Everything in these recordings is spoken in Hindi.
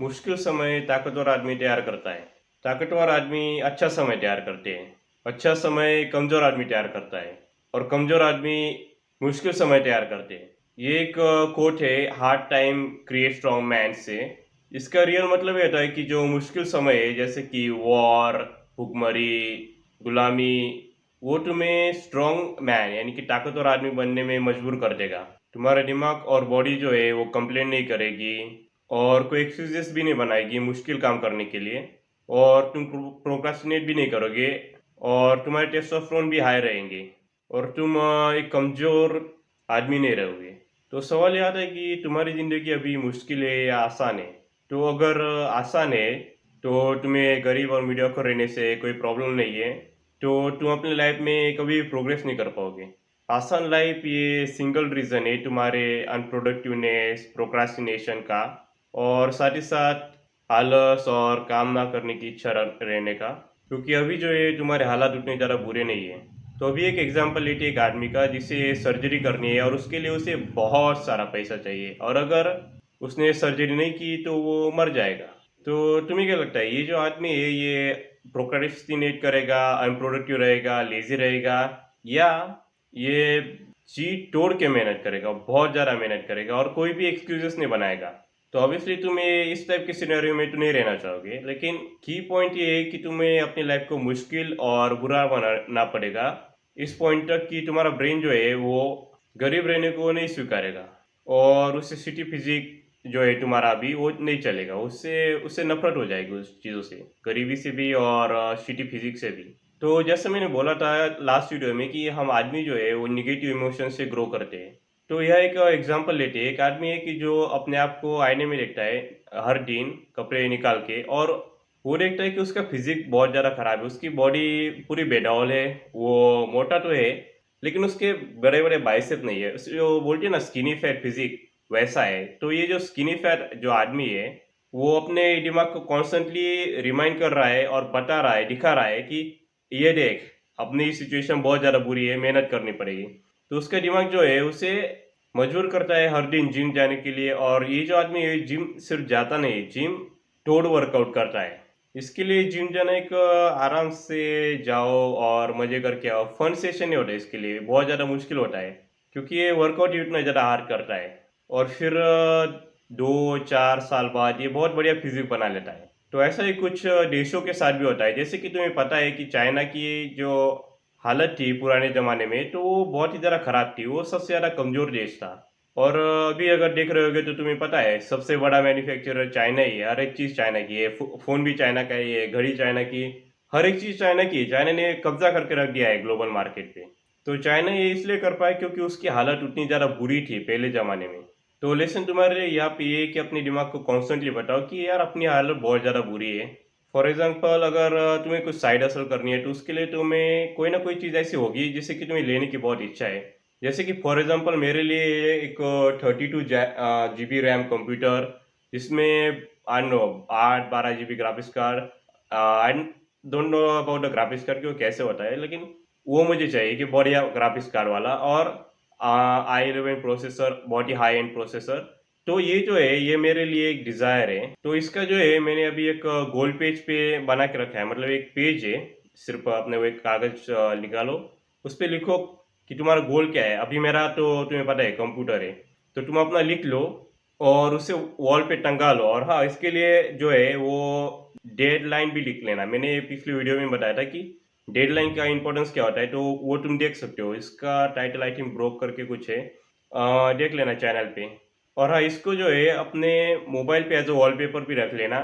मुश्किल समय ताकतवर आदमी तैयार करता है। ताकतवर आदमी अच्छा समय तैयार करते हैं। अच्छा समय कमजोर आदमी तैयार करता है और कमजोर आदमी मुश्किल समय तैयार करते हैं। ये एक कोट है, hard time create strong man से। इसका रियल मतलब ये होता है कि जो मुश्किल समय है जैसे कि वॉर, भुखमरी, गुलामी, वो तुम्हें स्ट्रॉन्ग मैन यानी कि ताकतवर आदमी बनने में मजबूर कर देगा। तुम्हारा दिमाग और बॉडी जो है वो कंप्लेन नहीं करेगी और कोई एक्सक्यूजेस भी नहीं बनाएगी मुश्किल काम करने के लिए, और तुम प्रोक्रास्टिनेट भी नहीं करोगे और तुम्हारे टेस्टोस्टेरोन भी हाई रहेंगे और तुम एक कमज़ोर आदमी नहीं रहोगे। तो सवाल ये आता है कि तुम्हारी ज़िंदगी अभी मुश्किल है या आसान है? तो अगर आसान है तो तुम्हें गरीब और मीडियोकर रहने से कोई प्रॉब्लम नहीं है, तो तुम अपनी लाइफ में कभी प्रोग्रेस नहीं कर पाओगे। आसान लाइफ ये सिंगल रीज़न है तुम्हारे अनप्रोडक्टिवनेस, प्रोक्रास्टिनेशन का, और साथ ही साथ आलस और काम ना करने की इच्छा रहने का। क्योंकि अभी जो है तुम्हारे हालात उतने ज़्यादा बुरे नहीं है। तो अभी एक एग्जांपल लेते हैं एक आदमी का जिसे सर्जरी करनी है और उसके लिए उसे बहुत सारा पैसा चाहिए, और अगर उसने सर्जरी नहीं की तो वो मर जाएगा। तो तुम्हें क्या लगता है, ये जो आदमी है ये प्रोक्रेस्टिनेट करेगा, अनप्रोडक्टिव रहेगा, लेजी रहेगा, या ये जी तोड़ के मेहनत करेगा, बहुत ज़्यादा मेहनत करेगा और कोई भी एक्सक्यूजेस नहीं बनाएगा? तो ऑब्वियसली तुम्हें इस टाइप के सिनेरियो में तो नहीं रहना चाहोगे, लेकिन की पॉइंट ये है कि तुम्हें अपनी लाइफ को मुश्किल और बुरा बनाना पड़ेगा इस पॉइंट तक कि तुम्हारा ब्रेन जो है वो गरीब रहने को नहीं स्वीकारेगा, और उससे सिटी फिजिक जो है तुम्हारा अभी वो नहीं चलेगा, उससे उससे नफरत हो जाएगी उस चीज़ों से, गरीबी से भी और सिटी फिजिक से भी। तो जैसे मैंने बोला था लास्ट वीडियो में कि हम आदमी जो है वो निगेटिव इमोशन से ग्रो करते हैं। तो यह एक एग्जांपल लेते हैं, एक आदमी है कि जो अपने आप को आईने में देखता है हर दिन कपड़े निकाल के, और वो देखता है कि उसका फिजिक बहुत ज़्यादा खराब है, उसकी बॉडी पूरी बेडौल है, वो मोटा तो है लेकिन उसके बड़े बड़े बाइसेप नहीं है, जो बोलते हैं ना स्किनी फैट फिजिक, वैसा है। तो ये जो स्किनी फैट जो आदमी है वो अपने दिमाग को कॉन्स्टेंटली रिमाइंड कर रहा है और बता रहा है, दिखा रहा है कि ये देख, अपनी सिचुएशन बहुत ज़्यादा बुरी है, मेहनत करनी पड़ेगी। तो उसका दिमाग जो है उसे मजबूर करता है हर दिन जिम जाने के लिए, और ये जो आदमी है जिम सिर्फ जाता नहीं, जिम टोड वर्कआउट करता है। इसके लिए जिम जाना एक आराम से जाओ और मज़े करके आओ, फन सेशन नहीं होता, इसके लिए बहुत ज़्यादा मुश्किल होता है क्योंकि ये वर्कआउट ही उतना ज़्यादा हार्ड करता है। और फिर 2-4 साल बाद ये बहुत बढ़िया फिजिक बना लेता है। तो ऐसा ही कुछ देशों के साथ भी होता है, जैसे कि तुम्हें पता है कि चाइना की जो हालत थी पुराने ज़माने में तो वो बहुत ही ज़्यादा ख़राब थी, वो सबसे ज़्यादा कमज़ोर देश था। और अभी अगर देख रहे होगे तो तुम्हें पता है सबसे बड़ा मैन्युफैक्चरर चाइना ही है, हर एक चीज़ चाइना की है, फ़ोन भी चाइना का ही है, घड़ी चाइना की, हर एक चीज़ चाइना की है। चाइना ने कब्जा करके रख दिया है ग्लोबल मार्केट पे। तो चाइना ये इसलिए कर पाया क्योंकि उसकी हालत उतनी ज़्यादा बुरी थी पहले ज़माने में। तो लेसन तुम्हारे लिए यहाँ पे ये है कि अपने दिमाग को कॉन्स्टेंटली बताओ कि यार अपनी हालत बहुत ज़्यादा बुरी है। फॉर एग्जांपल अगर तुम्हें कुछ साइड हसल करनी है तो उसके लिए तुम्हें कोई ना कोई चीज़ ऐसी होगी जिससे कि तुम्हें लेने की बहुत इच्छा है। जैसे कि फॉर एग्जांपल मेरे लिए एक 32 GB रैम कंप्यूटर, जिसमें I know 8-12 GB graphics card, I don't know about the graphics card कि वो कैसे होता है, लेकिन वो मुझे चाहिए कि बढ़िया ग्राफिक्स कार्ड वाला, और i11 प्रोसेसर, बहुत ही हाई एंड प्रोसेसर। तो ये जो है ये मेरे लिए एक डिज़ायर है। तो इसका जो है मैंने अभी एक गोल पेज पे बना के रखा है, मतलब एक पेज है, सिर्फ अपने वो एक कागज़ निकालो, उस पे लिखो कि तुम्हारा गोल क्या है। अभी मेरा तो तुम्हें पता है कंप्यूटर है, तो तुम अपना लिख लो और उसे वॉल पे टंगा लो। और हाँ, इसके लिए जो है वो डेडलाइन भी लिख लेना, मैंने पिछली वीडियो में बताया था कि डेडलाइन का इंपॉर्टेंस क्या होता है, तो वो तुम देख सकते हो, इसका टाइटल आई थिंक ब्रोक करके कुछ है, देख लेना चैनल पे। और हाँ, इसको जो है अपने मोबाइल पे एज अ वॉलपेपर भी रख लेना।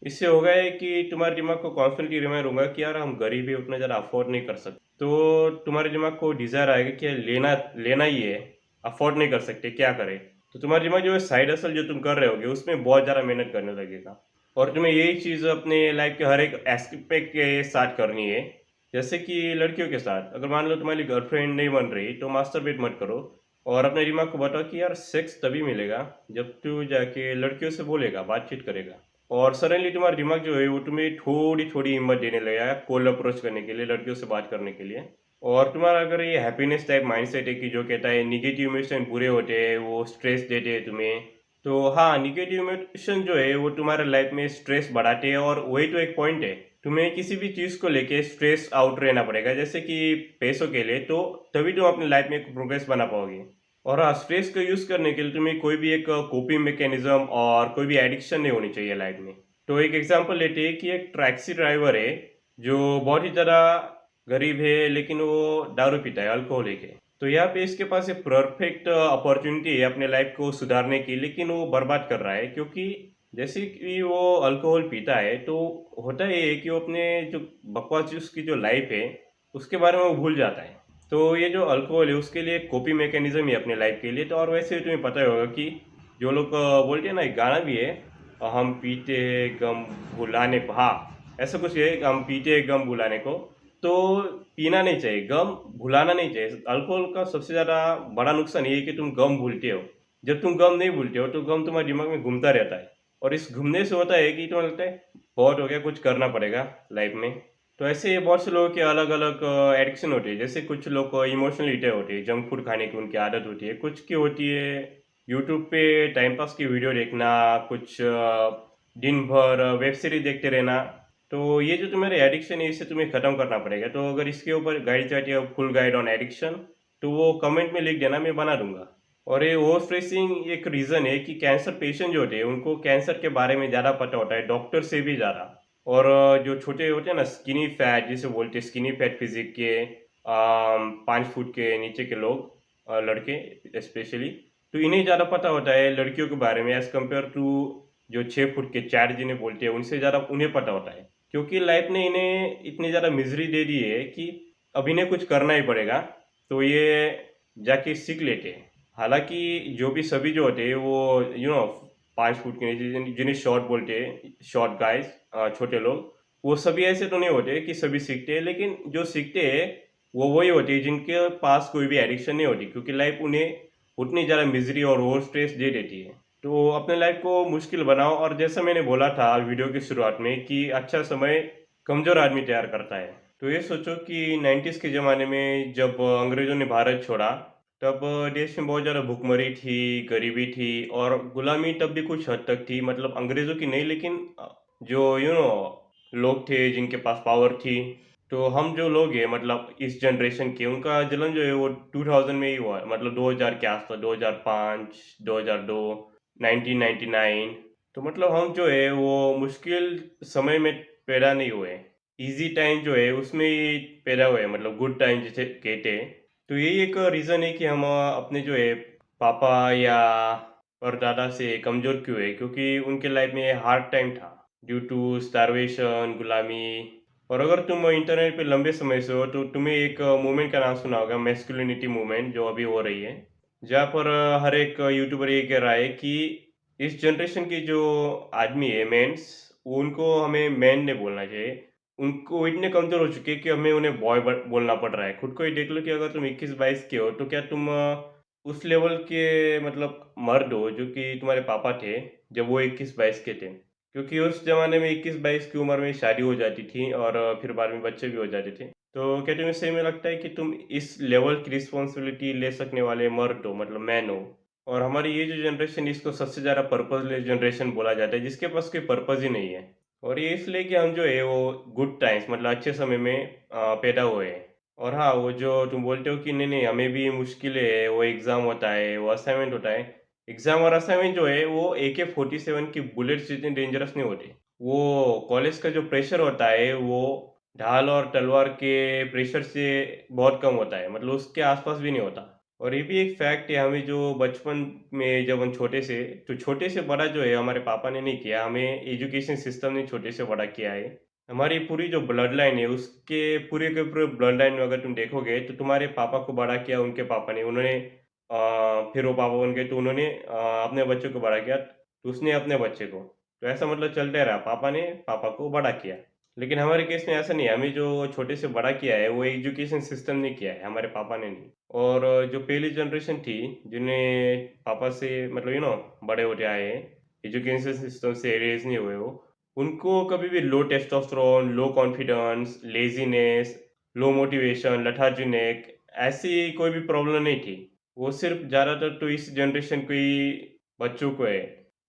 इससे होगा है कि तुम्हारे दिमाग को कॉन्स्टेंटली रिमाइंड होगा कि यार हम गरीब है, उतना ज़्यादा अफोर्ड नहीं कर सकते। तो तुम्हारे दिमाग को डिज़ायर आएगा कि लेना लेना ही है, अफोर्ड नहीं कर सकते, क्या करें। तो तुम्हारा दिमाग जो है साइड हसल जो तुम कर रहे होगे उसमें बहुत ज़्यादा मेहनत करने लगेगा, और तुम्हें यही चीज़ अपने लाइफ के हर एक एस्पेक्ट के साथ करनी है। जैसे कि लड़कियों के साथ, अगर मान लो तुम्हारी गर्लफ्रेंड नहीं बन रही तो मास्टरबेट मत करो, और अपने दिमाग को बताओ कि यार सेक्स तभी मिलेगा जब तू जाके लड़कियों से बोलेगा, बातचीत करेगा, और सडनली तुम्हारा दिमाग जो है वो तुम्हें थोड़ी थोड़ी हिम्मत देने लगेगा कोल्ड अप्रोच करने के लिए, लड़कियों से बात करने के लिए। और तुम्हारा अगर ये हैप्पीनेस टाइप माइंडसेट है कि जो कहता है निगेटिव इमोशन बुरे होते हैं, वो स्ट्रेस देते हैं तुम्हें, तो हाँ, नेगेटिव इमोशन जो है वो तुम्हारे लाइफ में स्ट्रेस बढ़ाते हैं, और वही तो एक पॉइंट है। तुम्हें किसी भी चीज़ को लेके स्ट्रेस आउट रहना पड़ेगा, जैसे कि पैसों के लिए, तो तभी तुम अपनी लाइफ में एक प्रोग्रेस बना पाओगे। और हाँ, स्ट्रेस को यूज़ करने के लिए तुम्हें कोई भी एक कोपिंग मैकेनिज्म और कोई भी एडिक्शन नहीं होनी चाहिए लाइफ में। तो एक एग्जांपल लेते हैं कि एक टैक्सी ड्राइवर है जो बहुत ही ज़्यादा गरीब है, लेकिन वो दारू पीता है, अल्कोहलिक है। तो यहाँ पे इसके पास एक परफेक्ट अपॉर्चुनिटी है अपने लाइफ को सुधारने की, लेकिन वो बर्बाद कर रहा है, क्योंकि जैसे कि वो अल्कोहल पीता है तो होता ये है कि वो अपने जो बकवास उसकी जो लाइफ है उसके बारे में वो भूल जाता है। तो ये जो अल्कोहल है उसके लिए कॉपी मैकेनिज्म है अपने लाइफ के लिए। तो और वैसे भी तुम्हें पता ही होगा कि जो लोग बोलते हैं ना, एक गाना भी है, हम पीते हैं गम भुलाने को, हाँ ऐसा कुछ है, हम पीते हैं गम भुलाने को। तो पीना नहीं चाहिए, गम भुलाना नहीं चाहिए। अल्कोहल का सबसे ज़्यादा बड़ा नुकसान ये है कि तुम गम भूलते हो। जब तुम गम नहीं भूलते हो तो गम तुम्हारे दिमाग में घूमता रहता है, और इस घूमने से होता है कि तुम्हें लगता है बहुत हो गया, कुछ करना पड़ेगा लाइफ में। तो ऐसे बहुत से लोगों के अलग अलग एडिक्शन होती है। जैसे कुछ लोग इमोशनल ईटर होते हैं, जंक फूड खाने की उनकी आदत होती है। कुछ की होती है यूट्यूब पे टाइम पास की वीडियो देखना, कुछ दिन भर वेब सीरीज देखते रहना। तो ये जो तुम्हारे एडिक्शन है इसे तुम्हें ख़त्म करना पड़ेगा। तो अगर इसके ऊपर गाइड चाहिए, फुल गाइड ऑन एडिक्शन, तो वो कमेंट में लिख देना, मैं बना दूंगा। और ये ओवर स्ट्रेसिंग एक रीज़न है कि कैंसर पेशेंट जो होते हैं उनको कैंसर के बारे में ज़्यादा पता होता है, डॉक्टर से भी ज़्यादा। और जो छोटे होते हैं ना, स्किनी फैट जिसे बोलते हैं, स्किनी फैट फिजिक के 5 फुट के नीचे के लोग, लड़के स्पेशली, तो इन्हें ज़्यादा पता होता है लड़कियों के बारे में, एज़ कम्पेयर टू जो 6 फुट के चैट जिन्हें बोलते हैं उनसे ज़्यादा उन्हें पता होता है। क्योंकि लाइफ ने इन्हें इतनी ज़्यादा मिजरी दे दी है कि अब इन्हें कुछ करना ही पड़ेगा। तो ये जाके सीख लेते हैं। हालांकि जो भी सभी जो होते हैं वो 5 फुट के नीचे जिन्हें शॉर्ट बोलते हैं, शॉर्ट गाइस, छोटे लोग, वो सभी ऐसे तो नहीं होते कि सभी सीखते हैं, लेकिन जो सीखते हैं वो वही होते हैं जिनके पास कोई भी एडिक्शन नहीं होती, क्योंकि लाइफ उन्हें उतनी ज़्यादा मिजरी और ओवर स्ट्रेस दे देती है। तो अपने लाइफ को मुश्किल बनाओ, और जैसा मैंने बोला था वीडियो की शुरुआत में कि अच्छा समय कमज़ोर आदमी तैयार करता है। तो ये सोचो कि 90s के ज़माने में जब अंग्रेज़ों ने भारत छोड़ा, तब देश में बहुत ज़्यादा भुखमरी थी, गरीबी थी, और गुलामी तब भी कुछ हद तक थी। मतलब अंग्रेज़ों की नहीं, लेकिन जो लोग थे जिनके पास पावर थी। तो हम जो लोग हैं, मतलब इस जनरेशन के, उनका जन्म जो है वो 2000 में ही हुआ है, मतलब 2000 के आसपास, 2005, 2002, 1999। तो मतलब हम जो है वो मुश्किल समय में पैदा नहीं हुए, इजी टाइम जो है उसमें ही पैदा हुए, मतलब गुड टाइम जिसे कहते हैं। तो यही एक रीज़न है कि हम अपने जो है पापा या परदादा से कमज़ोर क्यों है, क्योंकि उनके लाइफ में हार्ड टाइम था ड्यू टू स्टारवेशन, गुलामी। और अगर तुम इंटरनेट पे लंबे समय से हो तो तुम्हें एक मूवमेंट का नाम सुना होगा, मैस्कुलिनिटी मूवमेंट, जो अभी हो रही है। जहाँ पर हर एक यूट्यूबर ये कह रहा है कि इस जनरेशन के जो आदमी है, मेंस, उनको हमें मैन नहीं बोलना चाहिए। उनको इतने कमज़ोर हो चुके हैं कि हमें उन्हें बॉय बोलना पड़ रहा है। खुद को ही देख लो कि अगर तुम 21-22 के हो तो क्या तुम उस लेवल के, मतलब मर्द हो जो कि तुम्हारे पापा थे जब वो 21-22 के थे। क्योंकि उस ज़माने में 21-22 की उम्र में शादी हो जाती थी, और फिर बाद में बच्चे भी हो जाते थे। तो क्या तुम्हें सही में लगता है कि तुम इस लेवल की रिस्पॉन्सिबिलिटी ले सकने वाले मर्द हो, मतलब मैन हो? और हमारी ये जो जनरेशन, इसको सबसे ज़्यादा पर्पज़लेस जनरेशन बोला जाता है, जिसके पास कोई पर्पज़ ही नहीं है। और ये इसलिए कि हम जो है वो गुड टाइम्स, मतलब अच्छे समय में पैदा हुए हैं। और हाँ, वो जो तुम बोलते हो कि नहीं-नहीं हमें भी मुश्किलें है, वो एग्ज़ाम होता है, वो असाइनमेंट होता है। एग्ज़ाम और असाइनमेंट जो है वो AK-47 की बुलेट्स जितने डेंजरस नहीं होते। वो कॉलेज का जो प्रेशर होता है वो ढाल और तलवार के प्रेशर से बहुत कम होता है, मतलब उसके आस-पास भी नहीं होता। और ये भी एक फैक्ट है, हमें जो बचपन में जब हम छोटे से, तो छोटे से बड़ा जो है हमारे पापा ने नहीं किया, हमें एजुकेशन सिस्टम ने छोटे से बड़ा किया है। हमारी पूरी जो ब्लड लाइन है उसके पूरे के पूरे ब्लड लाइन में अगर तुम देखोगे तो तुम्हारे पापा को बड़ा किया उनके पापा ने, उन्होंने फिर वो पापा बन गए तो उन्होंने अपने बच्चे को बड़ा किया, तो उसने अपने बच्चे को। तो ऐसा मतलब चलता रहा, पापा ने पापा को बड़ा किया। लेकिन हमारे केस में ऐसा नहीं है, हमें जो छोटे से बड़ा किया है वो एजुकेशन सिस्टम ने किया है, हमारे पापा ने नहीं। और जो पहली जनरेशन थी जिन्हें पापा से, मतलब बड़े होते आए हैं, एजुकेशन सिस्टम से रेज़ नहीं हुए वो, उनको कभी भी low testosterone, low confidence, laziness, low motivation, lethargy ऐसी कोई भी प्रॉब्लम नहीं थी। वो सिर्फ़ ज़्यादातर तो इस जनरेशन को ही बच्चों को है।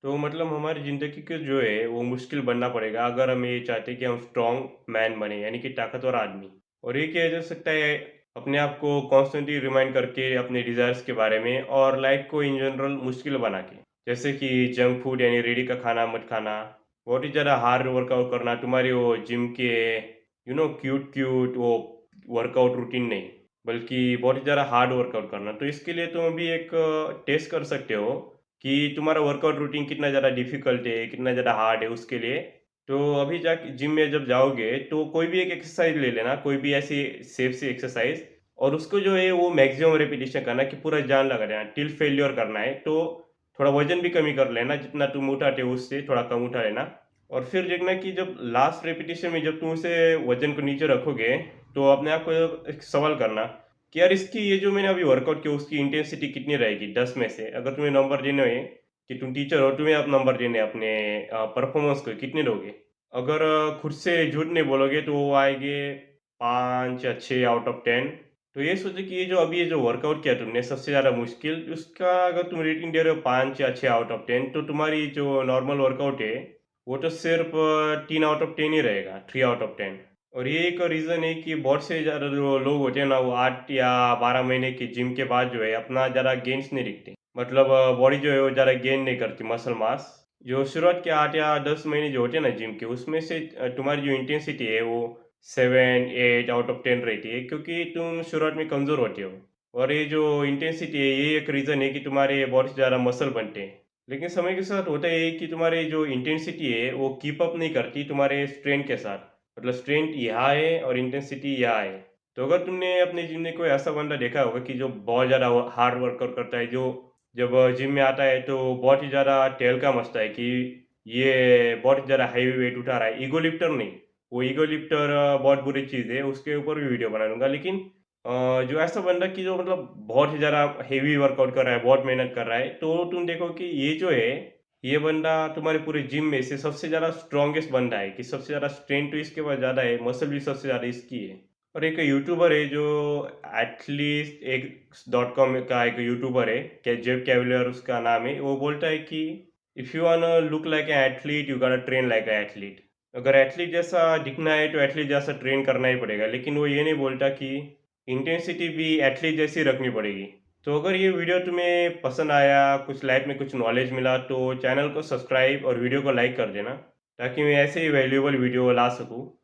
तो मतलब हमारी ज़िंदगी के जो है वो मुश्किल बनना पड़ेगा अगर हम ये चाहते हैं कि हम स्ट्रॉन्ग मैन बने यानी कि ताकतवर आदमी। और ये किया जा सकता है अपने आप को कॉन्स्टेंटली रिमाइंड करके अपने डिज़ायर्स के बारे में और लाइफ को इन जनरल मुश्किल बना के। जैसे कि जंक फूड यानी रेडी का खाना मत खाना, बहुत ही ज़्यादा हार्ड वर्कआउट करना, तुम्हारे वो जिम के क्यूट-क्यूट वो वर्कआउट रूटीन नहीं, बल्कि बहुत ही ज़्यादा हार्ड वर्कआउट करना। तो इसके लिए तुम अभी एक टेस्ट कर सकते हो कि तुम्हारा वर्कआउट रूटीन कितना ज़्यादा डिफ़िकल्ट है, कितना ज़्यादा हार्ड है उसके लिए। तो अभी जाके जिम में जब जाओगे तो कोई भी एक एक्सरसाइज़ ले लेना, कोई भी ऐसी सेफ सी एक्सरसाइज़ और उसको जो है वो मैक्सिमम रिपिटिशन करना कि पूरा जान लगा देना, टिल फेल्योर करना है। तो थोड़ा वज़न भी कमी कर लेना, जितना तुम उठाते हो उससे थोड़ा कम उठा लेना। और फिर देखना कि जब लास्ट रेपिटिशन में जब तुम उसे वज़न को नीचे रखोगे, तो अपने आप को एक सवाल करना कि यार इसकी ये जो मैंने अभी वर्कआउट किया उसकी इंटेंसिटी कितनी रहेगी 10 में से? अगर तुम्हें नंबर देने हैं कि तुम टीचर हो, तुम्हें आप नंबर देने हैं अपने परफ़ॉर्मेंस को, कितने दोगे? अगर खुद से झूठ नहीं बोलोगे तो वो आएँगे 5 या 6 आउट ऑफ 10। तो ये सोचो कि ये जो वर्कआउट किया तुमने सबसे ज़्यादा मुश्किल, उसका अगर तुम रेटिंग दे रहे हो 5 या 6 आउट ऑफ 10, तो तुम्हारी जो नॉर्मल वर्कआउट है, वो तो सिर्फ़ 3 आउट ऑफ 10 ही रहेगा, 3 आउट ऑफ 10। और ये एक रीज़न है कि बहुत से ज़्यादा जो लोग होते हैं ना, वो 8 या 12 महीने की जिम के बाद जो है अपना ज़्यादा गेन्स नहीं दिखते। मतलब बॉडी जो है वो ज़्यादा गेन नहीं करती मसल मास। जो शुरुआत के 8 या 10 महीने जो होते हैं ना जिम के, उसमें से तुम्हारी जो इंटेंसिटी है वो 7, 8 आउट ऑफ 10 रहती है, क्योंकि तुम शुरुआत में कमज़ोर होते हो। और ये जो इंटेंसिटी है, ये एक रीज़न है कि तुम्हारे बहुत ज़्यादा मसल बनते हैं। लेकिन समय के साथ होता है कि तुम्हारी जो इंटेंसिटी है, वो कीप अप नहीं करती तुम्हारे स्ट्रेंथ के साथ। मतलब स्ट्रेंथ यहाँ है और इंटेंसिटी यहाँ है। तो अगर तुमने अपने जिम में कोई ऐसा बंदा देखा होगा कि जो बहुत ज़्यादा हार्ड वर्कआउट करता है, जो जब जिम में आता है तो बहुत ही ज़्यादा टहलका मचता है कि ये बहुत ही ज़्यादा हेवी वेट उठा रहा है। ईगो लिफ्टर नहीं, वो ईगो लिफ्टर बहुत बुरी चीज़ है, उसके ऊपर भी वीडियो बना लूँगा। लेकिन जो ऐसा बंदा कि जो मतलब बहुत ही ज़्यादा हेवी वर्कआउट कर रहा है, बहुत मेहनत कर रहा है, तो तुम देखो कि ये जो है, ये बंदा तुम्हारे पूरे जिम में से सबसे ज़्यादा स्ट्रॉन्गेस्ट बंदा है कि सबसे ज़्यादा स्ट्रेंथ तो इसके पास ज़्यादा है, मसल भी सबसे ज़्यादा इसकी है। और एक यूट्यूबर है जो एथलीट एक डॉट कॉम का एक यूट्यूबर है, जेफ कैविलियर उसका नाम है। वो बोलता है कि if you wanna look like an athlete, you gotta train like a athlete. अगर एथलीट जैसा दिखना है तो एथलीट जैसा ट्रेन करना ही पड़ेगा। लेकिन वो ये नहीं बोलता कि इंटेंसिटी भी एथलीट जैसी रखनी पड़ेगी। तो अगर ये वीडियो तुम्हें पसंद आया, कुछ लाइफ में कुछ नॉलेज मिला, तो चैनल को सब्सक्राइब और वीडियो को लाइक कर देना, ताकि मैं ऐसे ही वैल्यूएबल वीडियो ला सकूँ।